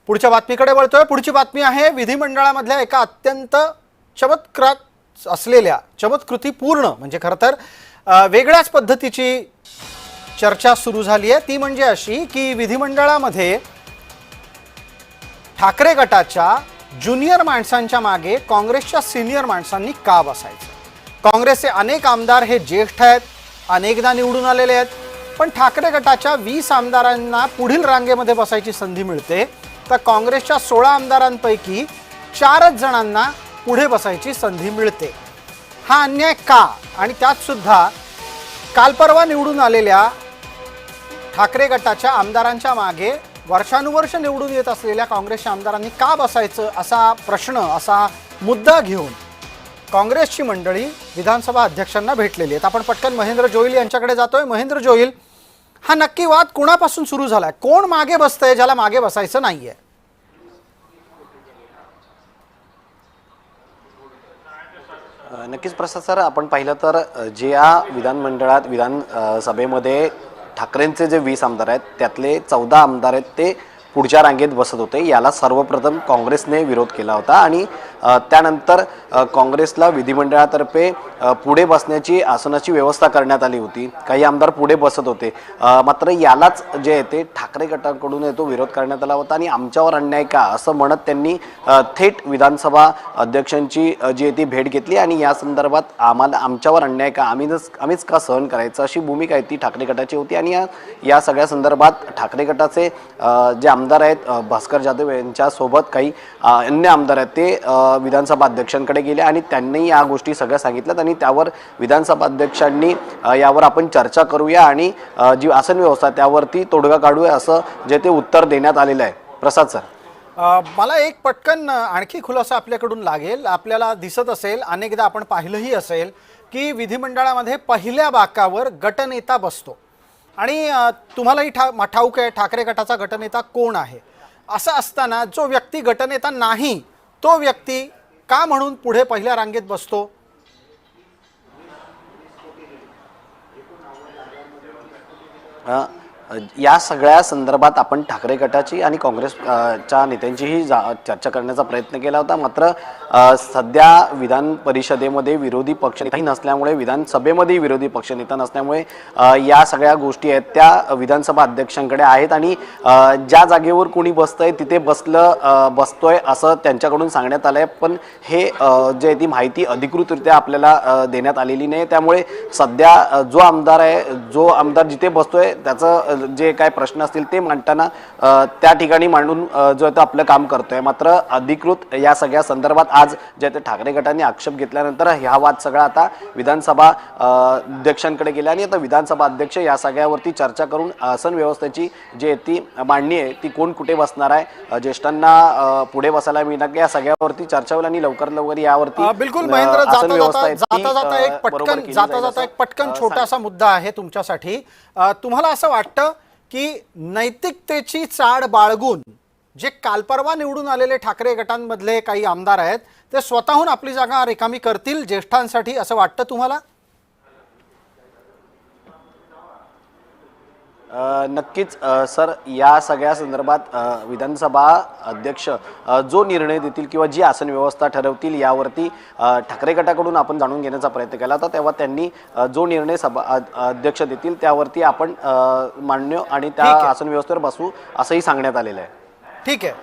पुढच्या बातमीकडे वळतोय। पुढची बातमी आहे विधिमंडळामधल्या एका अत्यंत चमत्कृतीपूर्ण म्हणजे खरं तर वेगळ्याच पद्धतीची चर्चा सुरू झाली आहे। ती म्हणजे अशी की विधिमंडळामध्ये ठाकरे गटाच्या ज्युनियर माणसांच्या मागे काँग्रेसच्या सिनियर माणसांनी का बसायचं। काँग्रेसचे अनेक आमदार हे ज्येष्ठ आहेत, अनेकदा निवडून आलेले आहेत, पण ठाकरे गटाच्या 20 आमदारांना पुढील रांगेमध्ये बसायची संधी मिळते, तर काँग्रेसच्या 16 आमदारांपैकी 4 जणांना पुढे बसायची संधी मिळते। हा अन्याय का? आणि त्यात सुद्धा काल परवा निवडून आलेल्या ठाकरे गटाच्या आमदारांच्या मागे वर्षानुवर्ष निवडून येत असलेल्या काँग्रेसच्या आमदारांनी का बसायचं असा प्रश्न, असा मुद्दा घेऊन काँग्रेसची मंडळी विधानसभा अध्यक्षांना भेटलेली आहेत। आपण पटकन महेंद्र जोईल यांच्याकडे जातोय। महेंद्र जोईल, हा नक्की वाद कोणापासून सुरू झालाय? कोण मागे बसतंय ज्याला मागे बसायचं नाहीये? नक्कीच प्रसाद सर, आपण पाहिलं तर जे या विधानमंडळात विधानसभेमध्ये ठाकरेंचे जे 20 आमदार आहेत त्यातले 14 आमदार आहेत ते पुढच्या रांगेत बसत होते। याला सर्वप्रथम काँग्रेसने विरोध केला होता आणि त्यानंतर काँग्रेसला विधिमंडळातर्फे पुढे बसण्याची आसनाची व्यवस्था करण्यात आली होती। काही आमदार पुढे बसत होते, मात्र यालाच जे आहे ते ठाकरे गटाकडून तो विरोध करण्यात आला होता आणि आमच्यावर अन्याय का असं म्हणत त्यांनी थेट विधानसभा अध्यक्षांची जी आहे ती भेट घेतली आणि या संदर्भात आमच्यावर अन्याय का, आम्हीच का सहन करायचं अशी भूमिका आहे ती ठाकरे गटाची होती। आणि या सगळ्या संदर्भात ठाकरे गटाचे जे आमदार आहेत भास्कर जाधव यांच्यासोबत काही अन्य आमदार आहेत ते विधानसभा अध्यक्षांकडे गेले आणि त्यांनी या गोष्टी सगळ्या सांगितल्यात आणि त्यावर विधानसभा अध्यक्षांनी यावर आपण चर्चा करूया आणि जी आसन व्यवस्था त्यावरती तोडगा काढूया असं जे ते उत्तर देण्यात आलेलं आहे। प्रसाद सर, मला एक पटकन आणखी खुलासा आपल्याकडून लागेल। आपल्याला दिसत असेल, अनेकदा आपण पाहिलंही असेल की विधिमंडळामध्ये पहिल्या बाकावर गटनेता बसतो आणि तुम्हालाही ठाऊक आहे ठाकरे गटाचा गटनेता कोण आहे। असं असताना जो व्यक्ती गटनेता नाही तो व्यक्ती का म्हणून पुढे पहिल्या रांगेत बसतो? या सगळ्या संदर्भात आपण ठाकरे गटाची आणि काँग्रेसच्या नेत्यांचीही चर्चा करण्याचा प्रयत्न केला होता, मात्र सध्या विधान परिषदेमध्ये विरोधी पक्षनेता नसल्यामुळे, विधानसभेमध्ये विरोधी पक्षनेता नसल्यामुळे या सगळ्या गोष्टी आहेत त्या विधानसभा अध्यक्षांकडे आहेत आणि ज्या जागेवर कोणी बसतंय तिथे बसतोय असं त्यांच्याकडून सांगण्यात आलंय, पण हे जे ती माहिती अधिकृतरित्या आपल्याला देण्यात आलेली नाही। त्यामुळे सध्या जो आमदार जिथे बसतोय त्याचं जे काय प्रश्न असतील ते मांडताना त्या ठिकाणी मांडून जो आहे तो आपलं काम करतोय। मात्र अधिकृत या सगळ्या संदर्भात आज जे ते ठाकरे गटाने आक्षेप घेतल्यानंतर हा वाद सगळा आता विधानसभा अध्यक्षांकडे गेला आणि आता विधानसभा अध्यक्ष या सगळ्यावरती चर्चा करून आसन व्यवस्थेची जी ती मांडणी आहे ती कोण कुठे बसणार आहे, ज्येष्ठांना पुढे बसायला मिळणार या सगळ्यावरती चर्चा होईल आणि लवकर या बिलकुल महेंद्र, जाता एक पटकन छोटासा मुद्दा आहे तुमच्यासाठी। तुम्हाला असं वाटतं की नैतिकतेची चाड बाळगून जे कालपरवा निवडून आलेले ठाकरे गटांमधले काही आमदार आहेत ते स्वतःहून आपली जागा रिकामी करतील ज्येष्ठांसाठी, असं वाटतं तुम्हाला? नक्कीच सर, या सगळ्या संदर्भात विधानसभा अध्यक्ष जो निर्णय देतील किंवा जी आसन व्यवस्था ठरवतील यावरती ठाकरे गटाकडून आपण जाणून घेण्याचा प्रयत्न केला होता, तेव्हा त्यांनी जो निर्णय अध्यक्ष देतील त्यावरती आपण मान्य आणि त्या आसन व्यवस्थेवर बसू असंही सांगण्यात आलेलं आहे। ठीक आहे।